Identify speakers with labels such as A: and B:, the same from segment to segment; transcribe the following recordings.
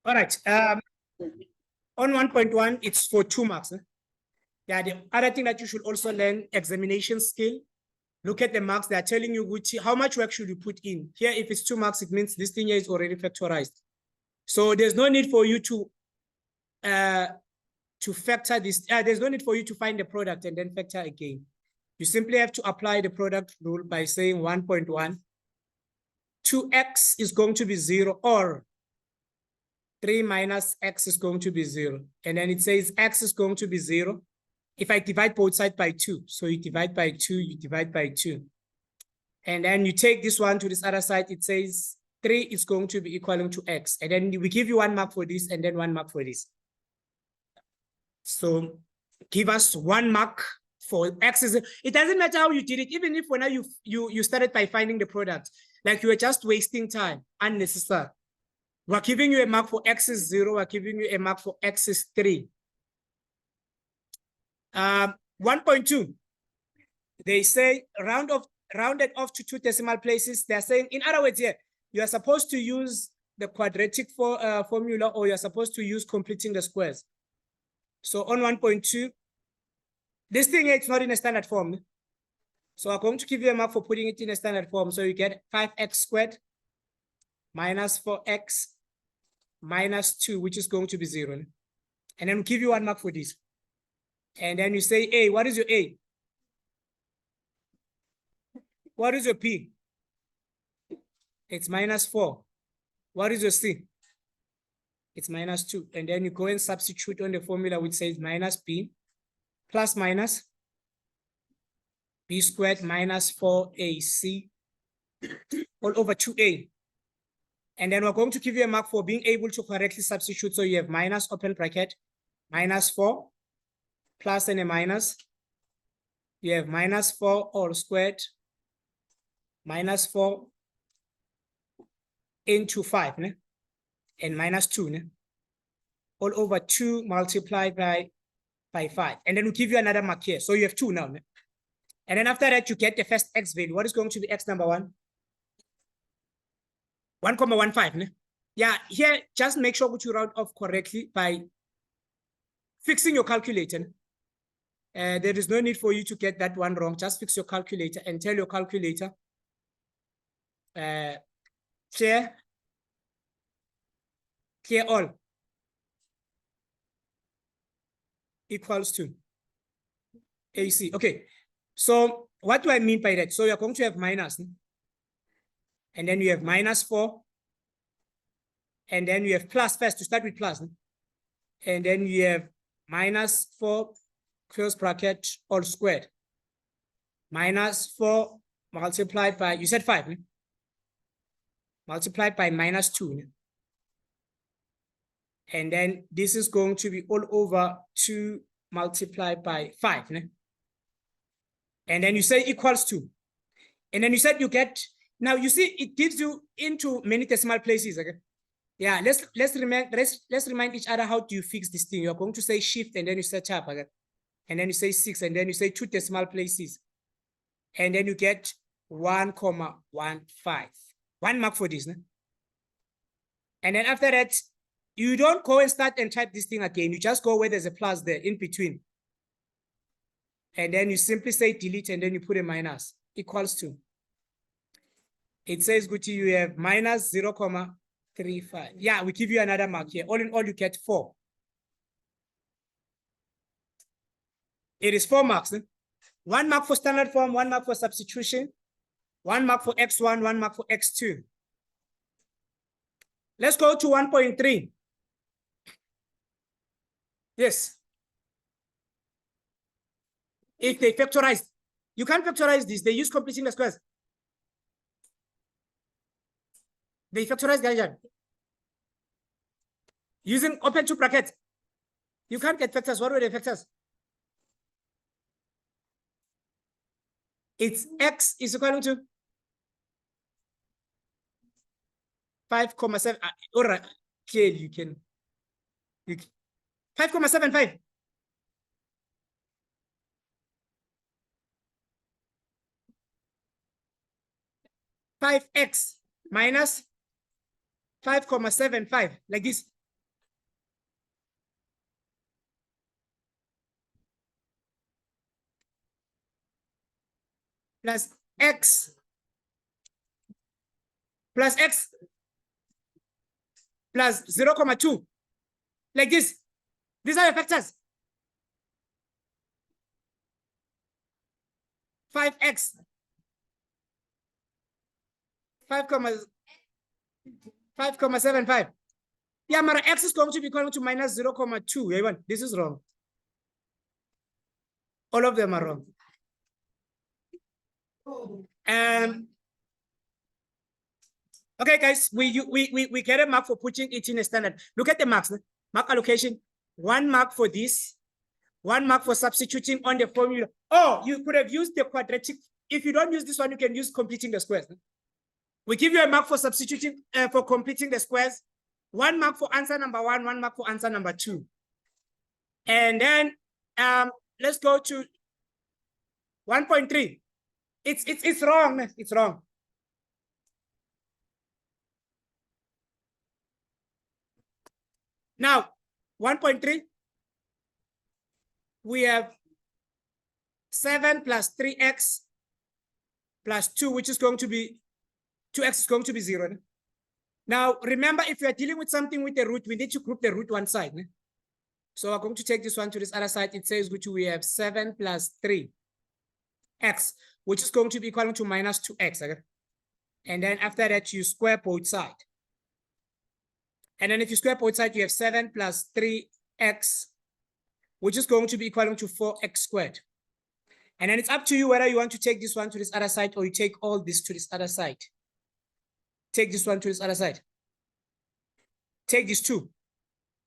A: All right. On 1.1, it's for 2 marks. Yeah, the other thing that you should also learn, examination skill. Look at the marks. They are telling you which, how much work should you put in. Here, if it's 2 marks, it means this thing here is already factorized. So there's no need for you to factor this. There's no need for you to find the product and then factor again. You simply have to apply the product rule by saying 1.1. 2x is going to be 0, or 3 minus x is going to be 0. And then it says x is going to be 0. If I divide both sides by 2, so you divide by 2, you divide by 2. And then you take this one to this other side, it says 3 is going to be equaling to x. And then we give you 1 mark for this and then 1 mark for this. So give us 1 mark for x. It doesn't matter how you did it, even if when now you started by finding the product, like you were just wasting time, unnecessary. We're giving you a mark for x is 0, we're giving you a mark for x is 3. 1.2, they say rounded off to 2 decimal places. They're saying, in other words, here, you are supposed to use the quadratic formula, or you're supposed to use completing the squares. So on 1.2, this thing here, it's not in a standard form. So I'm going to give you a mark for putting it in a standard form. So you get 5x squared minus 4x minus 2, which is going to be 0. And then we'll give you 1 mark for this. And then you say A. What is your A? What is your P? It's minus 4. What is your C? It's minus 2. And then you go and substitute on the formula which says minus P plus minus B squared minus 4AC all over 2A. And then we're going to give you a mark for being able to correctly substitute. So you have minus open bracket, minus 4, plus and a minus. You have minus 4 all squared, minus 4 into 5, né? And minus 2, né? All over 2 multiplied by 5. And then we'll give you another mark here. So you have 2 now. Né? And then after that, you get the first x value. What is going to be x number 1? 1,15. Né? Yeah, here, just make sure that you round off correctly by fixing your calculator. There is no need for you to get that one wrong. Just fix your calculator and tell your calculator, clear all equals to AC. Okay, so what do I mean by that? So you're going to have minus, and then you have minus 4, and then you have plus first to start with plus, and then you have minus 4 close bracket all squared minus 4 multiplied by, you said 5, multiplied by minus 2. And then this is going to be all over 2 multiplied by 5. And then you say equals to. And then you said you get, now you see it gives you into many decimal places. Okay? Yeah, let's remind each other, how do you fix this thing? You're going to say shift and then you set up. Okay? And then you say 6 and then you say 2 decimal places. And then you get 1,15. 1 mark for this. And then after that, you don't go and start and type this thing again. You just go where there's a plus there in between. And then you simply say delete and then you put a minus equals to. It says, Gucci, you have minus 0,35. Yeah, we give you another mark here. All in all, you get 4. It is 4 marks. 1 mark for standard form, 1 mark for substitution, 1 mark for x1, 1 mark for x2. Let's go to 1.3. Yes. If they factorize, you can't factorize this. They use completing the squares. They factorize the using open 2 brackets. You can't get factors. What were the factors? It's x is equal to 5,7. All right, clearly you can 5,75. 5x minus 5,75, like this. plus x plus x plus 0,2. Like this. These are the factors. 5x 5,75. Yeah, my x is going to be equal to minus 0,2. This is wrong. All of them are wrong. Okay, guys, we get a mark for putting it in a standard. Look at the marks. Mark allocation. 1 mark for this. 1 mark for substituting on the formula. Oh, you could have used the quadratic. If you don't use this one, you can use completing the squares. We give you a mark for substituting, for completing the squares. 1 mark for answer number 1, 1 mark for answer number 2. And then let's go to 1.3. It's wrong. It's wrong. Now, 1.3, we have 7 plus 3x plus 2, which is going to be 2x is going to be 0. Now, remember, if you are dealing with something with the root, we need to group the root one side. So I'm going to take this one to this other side. It says which we have 7 plus 3x, which is going to be equal to minus 2x. Okay? And then after that, you square both sides. And then if you square both sides, you have 7 plus 3x, which is going to be equal to 4x squared. And then it's up to you whether you want to take this one to this other side or you take all this to this other side. Take this one to this other side. Take this 2.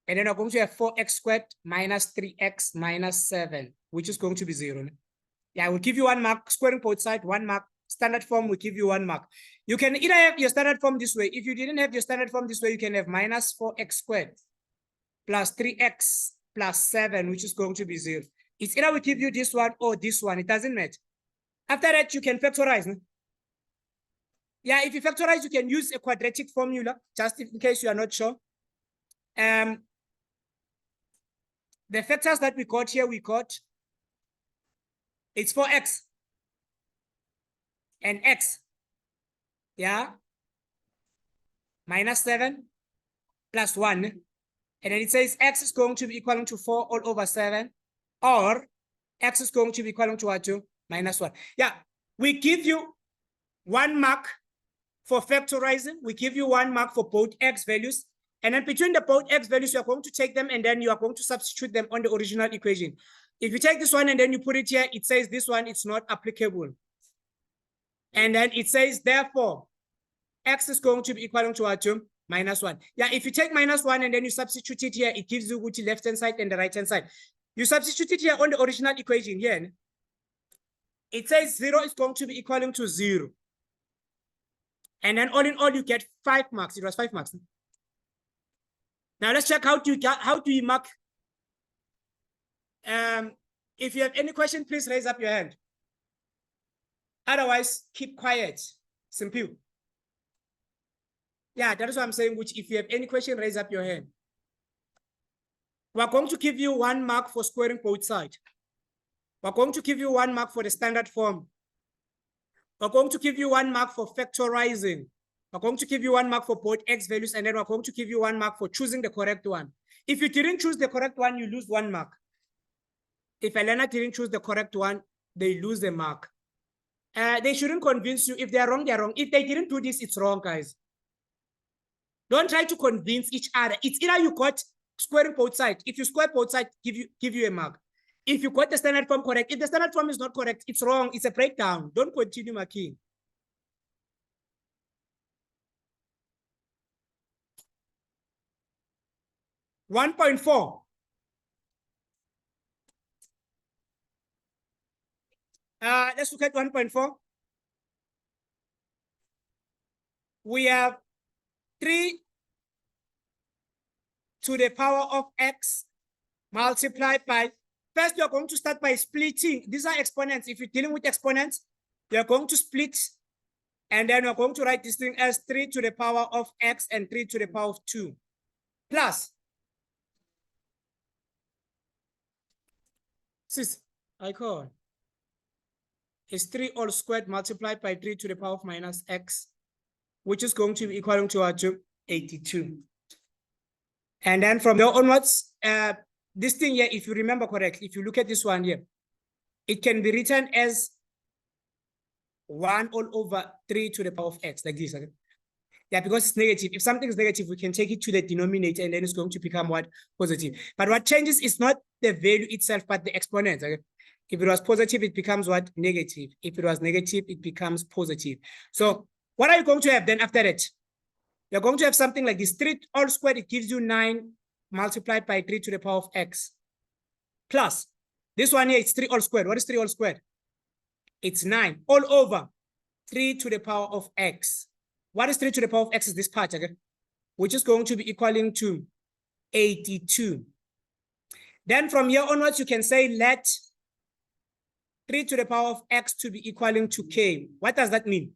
A: And then we're going to have 4x squared minus 3x minus 7, which is going to be 0. Yeah, we'll give you 1 mark. Squaring both sides, 1 mark. Standard form will give you 1 mark. You can either have your standard form this way. If you didn't have your standard form this way, you can have minus 4x squared plus 3x plus 7, which is going to be 0. It's either we give you this one or this one. It doesn't matter. After that, you can factorize. Yeah, if you factorize, you can use a quadratic formula, just in case you are not sure. The factors that we got here, it's 4x and x. Yeah. Minus 7 plus 1. And then it says x is going to be equal to 4 all over 7. Or x is going to be equal to what? To minus 1. Yeah. We give you 1 mark for factorizing. We give you 1 mark for both x values. And then between the both x values, you are going to take them and then you are going to substitute them on the original equation. If you take this one and then you put it here, it says this one is not applicable. And then it says, therefore, x is going to be equal to what? To minus 1. Yeah, if you take minus 1 and then you substitute it here, it gives you the left-hand side and the right-hand side. You substitute it here on the original equation here. It says 0 is going to be equal to 0. And then all in all, you get 5 marks. It was 5 marks. Now let's check how do you mark. If you have any question, please raise up your hand. Otherwise, keep quiet. Simple. Yeah, that is what I'm saying, which if you have any question, raise up your hand. We're going to give you 1 mark for squaring both sides. We're going to give you 1 mark for the standard form. We're going to give you 1 mark for factorizing. We're going to give you 1 mark for both x values, and then we're going to give you 1 mark for choosing the correct one. If you didn't choose the correct one, you lose 1 mark. If a learner didn't choose the correct one, they lose a mark. They shouldn't convince you. If they're wrong, they're wrong. If they didn't do this, it's wrong, guys. Don't try to convince each other. It's either you got squaring both sides. If you square both sides, give you a mark. If you got the standard form correct, if the standard form is not correct, it's wrong. It's a breakdown. Don't continue marking. $1.4. Let's look at 1.4. We have 3 to the power of x multiplied by, first you're going to start by splitting. These are exponents. If you're dealing with exponents, you're going to split, and then we're going to write this thing as 3 to the power of x and 3 to the power of 2 plus. Sis, I call. is 3 all squared multiplied by 3 to the power of minus x, which is going to be equal to 82. And then from there onwards, this thing here, if you remember correctly, if you look at this one here, it can be written as 1 all over 3 to the power of x, like this. Okay? Yeah, because it's negative. If something is negative, we can take it to the denominator and then it's going to become what? Positive. But what changes is not the value itself, but the exponent. Okay? If it was positive, it becomes what? Negative. If it was negative, it becomes positive. So what are you going to have then after that? You're going to have something like this. 3 all squared, it gives you 9 multiplied by 3 to the power of x. Plus, this one here, it's 3 all squared. What is 3 all squared? It's 9 all over 3 to the power of x. What is 3 to the power of x is this part, okay? Which is going to be equaling to 82. Then from here onwards, you can say let 3 to the power of x to be equaling to k. What does that mean?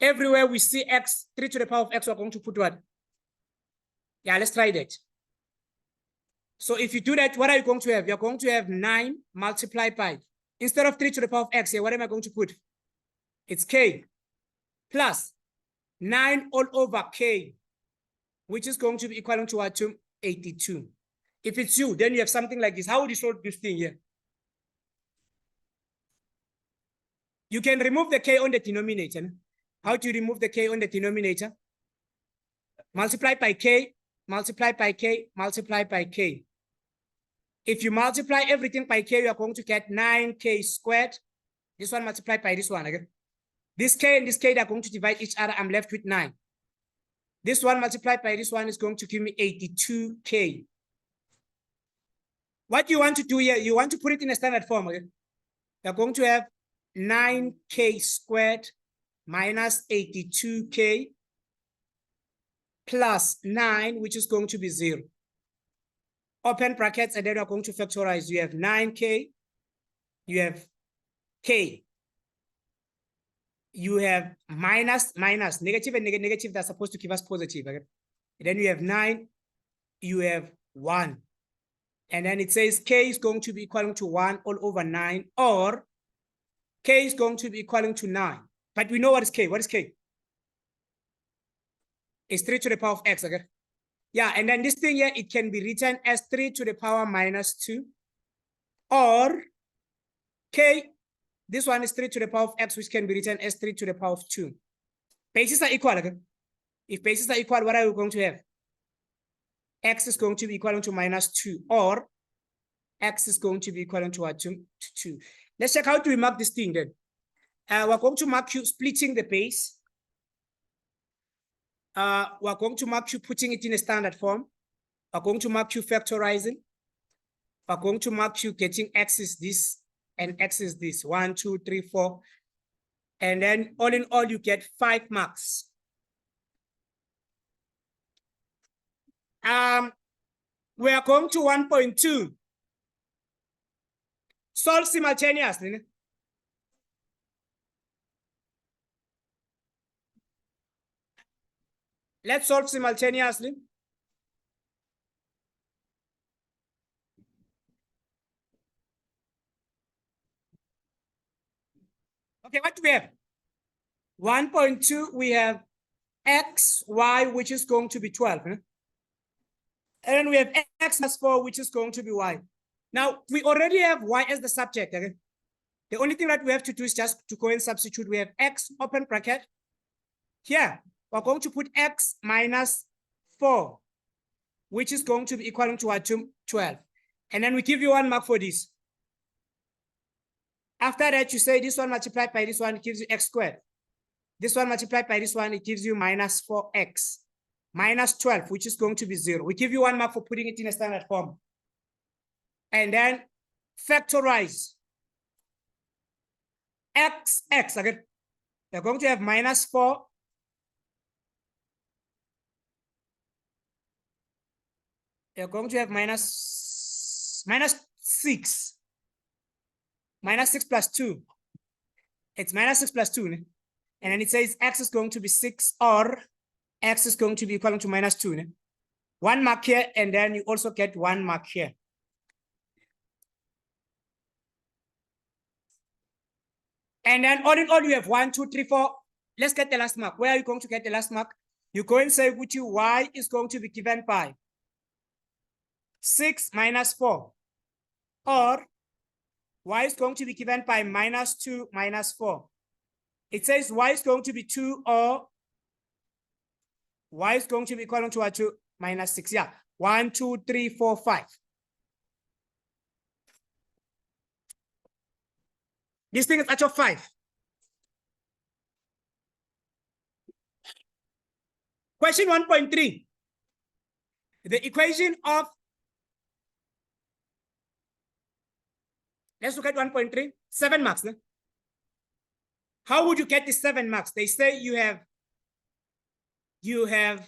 A: Everywhere we see x, 3 to the power of x, we're going to put what? Yeah, let's try that. So if you do that, what are you going to have? You're going to have 9 multiplied by, instead of 3 to the power of x here, what am I going to put? It's k plus 9 all over k, which is going to be equal to what? To 82. If it's you, then you have something like this. How would you solve this thing here? You can remove the k on the denominator. How do you remove the k on the denominator? Multiply by k, multiply by k, multiply by k. If you multiply everything by k, you are going to get 9k squared. This one multiplied by this one again. This k and this k, they are going to divide each other. I'm left with 9. This one multiplied by this one is going to give me 82k. What you want to do here, you want to put it in a standard form. Okay? You're going to have 9k squared minus 82k plus 9, which is going to be 0. Open brackets, and then you're going to factorize. You have 9k, you have k. You have minus, negative and negative, that's supposed to give us positive. Okay? And then you have 9, you have 1. And then it says k is going to be equal to 1 all over 9, or k is going to be equal to 9. But we know what is k. What is k? It's 3 to the power of x. Okay? Yeah, and then this thing here, it can be written as 3 to the power minus 2, or k, this one is 3 to the power of x, which can be written as 3 to the power of 2. Bases are equal. Okay? If bases are equal, what are we going to have? X is going to be equal to minus 2, or x is going to be equal to what? To 2. Let's check how do we mark this thing then. We're going to mark you splitting the base. We're going to mark you putting it in a standard form. We're going to mark you factorizing. We're going to mark you getting x is this and x is this. 1, 2, 3, 4. And then all in all, you get 5 marks. We are going to 1.2. Solve simultaneously. Let's solve simultaneously. Okay, what do we have? 1.2, we have x, y, which is going to be 12. And then we have x plus 4, which is going to be y. Now, we already have y as the subject. Okay? The only thing that we have to do is just to go and substitute. We have x, open bracket. Here, we're going to put x minus 4, which is going to be equal to what? 12. And then we give you 1 mark for this. After that, you say this one multiplied by this one, it gives you x squared. This one multiplied by this one, it gives you minus 4x. Minus 12, which is going to be 0. We give you 1 mark for putting it in a standard form. And then factorize. X, again. You're going to have minus 4. You're going to have minus 6. Minus 6 plus 2. It's minus 6 plus 2. And then it says x is going to be 6, or x is going to be equal to minus 2. 1 mark here, and then you also get 1 mark here. And then all in all, you have 1, 2, 3, 4. Let's get the last mark. Where are you going to get the last mark? You go and say, which y is going to be given by 6 minus 4. Or y is going to be given by minus 2 minus 4. It says y is going to be 2 or y is going to be equal to 2 minus 6. Yeah. 1, 2, 3, 4, 5. This thing is actually 5. Question 1.3. The equation of, let's look at 1.3, 7 marks. No? How would you get the 7 marks? They say you have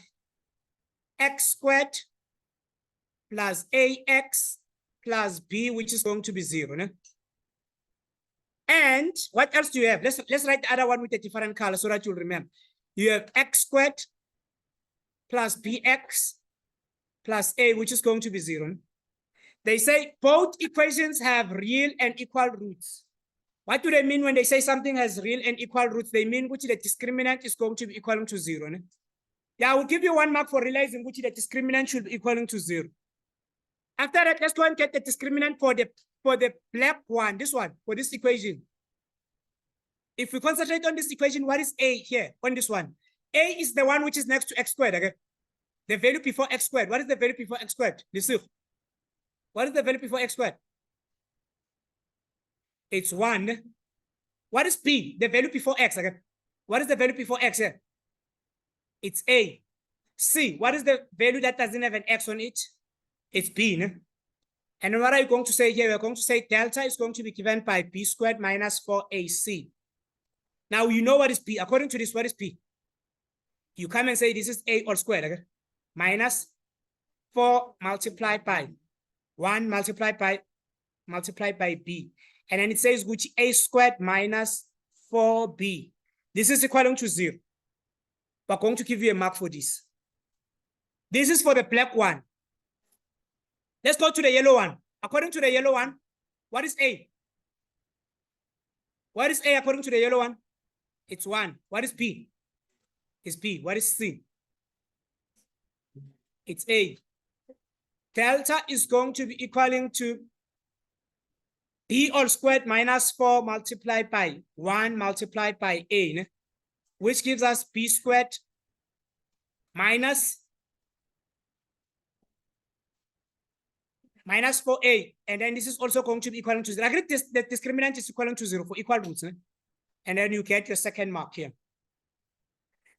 A: x squared plus ax plus b, which is going to be 0. No? And what else do you have? Let's write the other one with a different color so that you'll remember. You have x squared plus bx plus a, which is going to be 0. They say both equations have real and equal roots. What do they mean when they say something has real and equal roots? They mean which the discriminant is going to be equal to 0. Yeah, I will give you 1 mark for realizing which the discriminant should be equal to 0. After that, let's go and get the discriminant for the black one, this one, for this equation. If we concentrate on this equation, what is a here on this one? A is the one which is next to x squared. Okay? The value before x squared. What is the value before x squared? What is the value before x squared? It's 1. What is b? The value before x. Okay? What is the value before x here? It's a. C. What is the value that doesn't have an x on it? It's b. No? And what are you going to say here? We're going to say delta is going to be given by b squared minus 4ac. Now you know what is b. According to this, what is b? You come and say this is a all squared. Okay? Minus 4 multiplied by 1 multiplied by b. And then it says which a squared minus 4b. This is equal to 0. We're going to give you a mark for this. This is for the black one. Let's go to the yellow one. According to the yellow one, what is a? What is a according to the yellow one? It's 1. What is b? It's b. What is c? It's a. Delta is going to be equaling to b all squared minus 4 multiplied by 1 multiplied by a, which gives us b squared minus 4a. And then this is also going to be equal to 0. I agree the discriminant is equal to 0 for equal roots. And then you get your second mark here.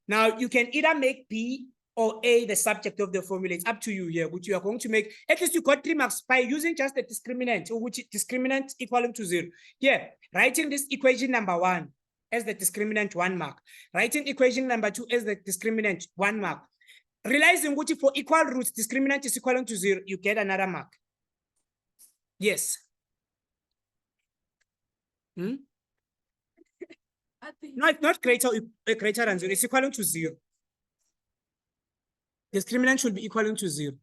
A: Now you can either make b or a the subject of the formula. It's up to you here, which you are going to make. At least you got 3 marks by using just the discriminant, or which discriminant equal to 0. Here, writing this equation number 1 as the discriminant 1 mark. Writing equation number 2 as the discriminant 1 mark. Realizing which for equal roots, discriminant is equal to 0, you get another mark. Yes. No, it's not greater than 0. It's equal to 0. Discriminant should be equal to 0.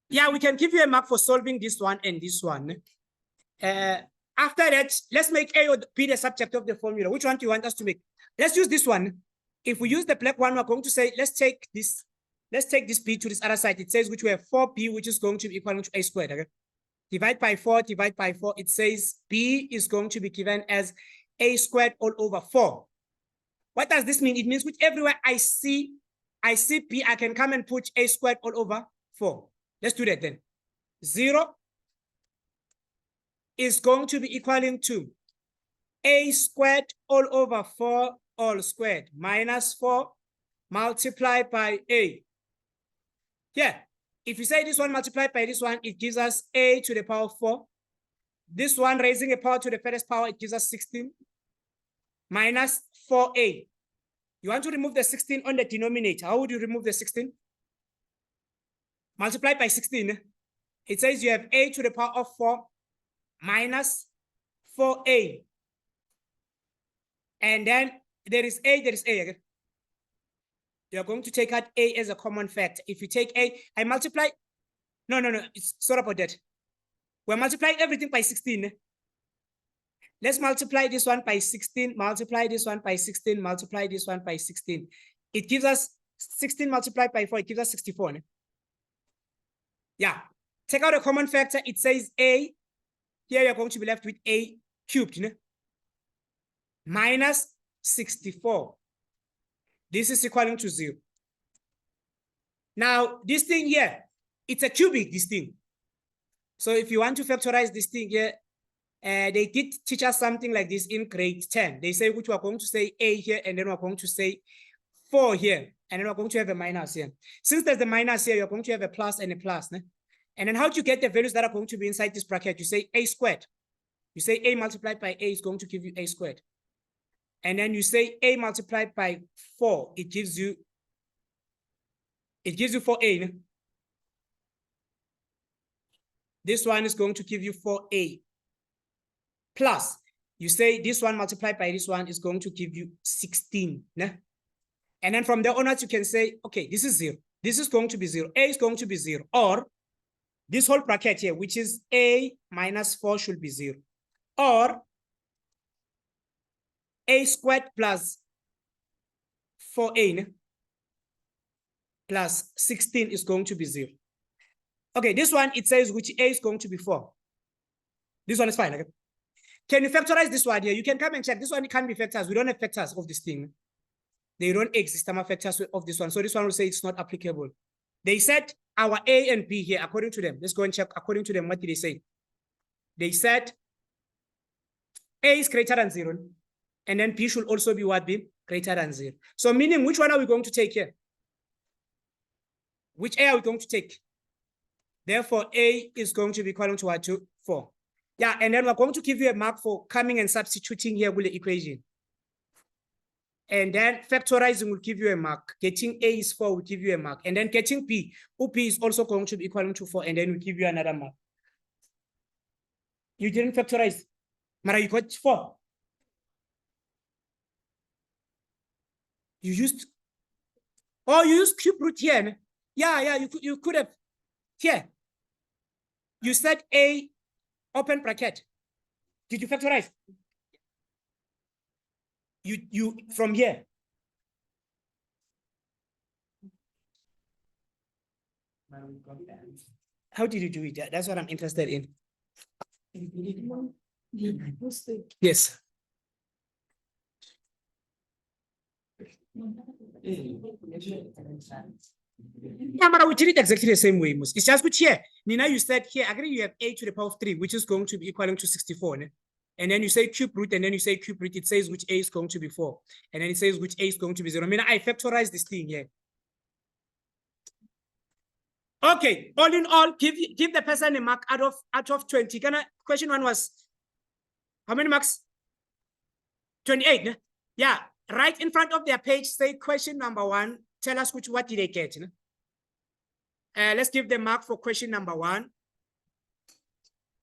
A: Yeah, we can give you a mark for solving this one and this one. After that, let's make A or B the subject of the formula. Which one do you want us to make? Let's use this one. If we use the black one, we're going to say, let's take this B to this other side. It says which we have 4B, which is going to be equal to A squared. Okay? Divide by 4, divide by 4. It says B is going to be given as A squared all over 4. What does this mean? It means which everywhere I see B, I can come and put A squared all over 4. Let's do that then. 0 is going to be equaling to A squared all over 4 all squared minus 4 multiplied by A. Yeah, if you say this one multiplied by this one, it gives us A to the power of 4. This one raising a power to the first power, it gives us 16 minus 4A. You want to remove the 16 on the denominator. How would you remove the 16? Multiply by 16. It says you have A to the power of 4 minus 4A. And then there is A. Okay? You're going to take out A as a common factor. If you take A, I multiply. No. Sorry about that. We're multiplying everything by 16. Let's multiply this one by 16, multiply this one by 16, multiply this one by 16. It gives us 16 multiplied by 4, it gives us 64. Ne? Yeah. Take out a common factor, it says a. Here you're going to be left with a cubed. Ne? Minus 64. This is equal to 0. Now, this thing here, it's a cubic, this thing. So if you want to factorize this thing here, they did teach us something like this in grade 10. They say which we're going to say a here, and then we're going to say 4 here, and then we're going to have a minus here. Since there's the minus here, you're going to have a plus and a plus. Ne? And then how do you get the values that are going to be inside this bracket? You say a squared. You say a multiplied by a is going to give you a squared. And then you say a multiplied by 4, it gives you 4a. Ne? This one is going to give you 4a. Plus, you say this one multiplied by this one is going to give you 16. Ne? And then from there onwards, you can say, okay, this is 0. This is going to be 0. A is going to be 0. Or this whole bracket here, which is a minus 4 should be 0. Or a squared plus 4a ne? Plus 16 is going to be 0. Okay, this one, it says which a is going to be 4. This one is fine. Okay? Can you factorize this one here? You can come and check. This one can't be factors. We don't have factors of this thing. They don't exist as factors of this one. So this one will say it's not applicable. They said our A and B here, according to them. Let's go and check according to them. What did they say? They said A is greater than 0. And then B should also be what? Be greater than 0. So meaning, which one are we going to take here? Which A are we going to take? Therefore, A is going to be equal to what? To 4. Yeah, and then we're going to give you a mark for coming and substituting here with the equation. And then factorizing will give you a mark. Getting A is 4 will give you a mark. And then getting P, OP is also going to be equal to 4, and then we'll give you another mark. You didn't factorize. Mara, you got 4. You used, oh, you used cube root here. Ne? Yeah, you could have. Here. You said A, open bracket. Did you factorize? You from here. How did you do it? That's what I'm interested in. Yes. Yeah, but we did it exactly the same way. It's just good here. Nina, you said here, agree you have a to the power of 3, which is going to be equal to 64. Ne? And then you say cube root, and then you say cube root. It says which a is going to be 4. And then it says which a is going to be 0. I mean, I factorize this thing here. Okay, all in all, give the person a mark out of 20. Question 1 was how many marks? 28. Ne? Yeah, right in front of their page, say question number 1. Tell us what did they get? Ne? Let's give the mark for question number 1.